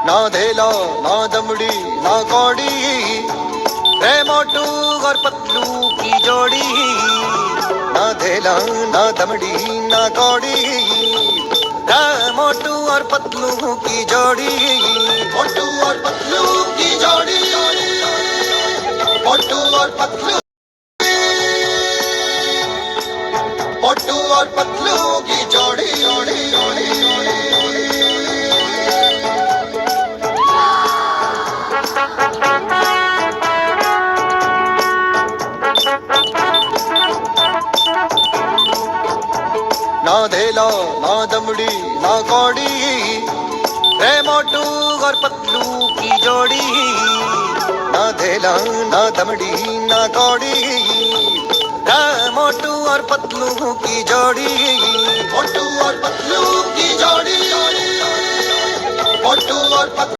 ना धेला ना दमड़ी ना कौड़ी, रे मोटू और पतलू की जोड़ी। ना धेला ना दमड़ी ना कौड़ी, रे मोटू और पतलू की जोड़ी। मोटू और पतलू की जोड़ी, मोटू और पतलू, मोटू और पतलू की जोड़ी। ना धेला ना दमड़ी ना कौड़ी, रे मोटू और पतलू की जोड़ी। ना धेला ना दमड़ी ना कौड़ी, रे मोटू और पतलू की जोड़ी। मोटू और पतलू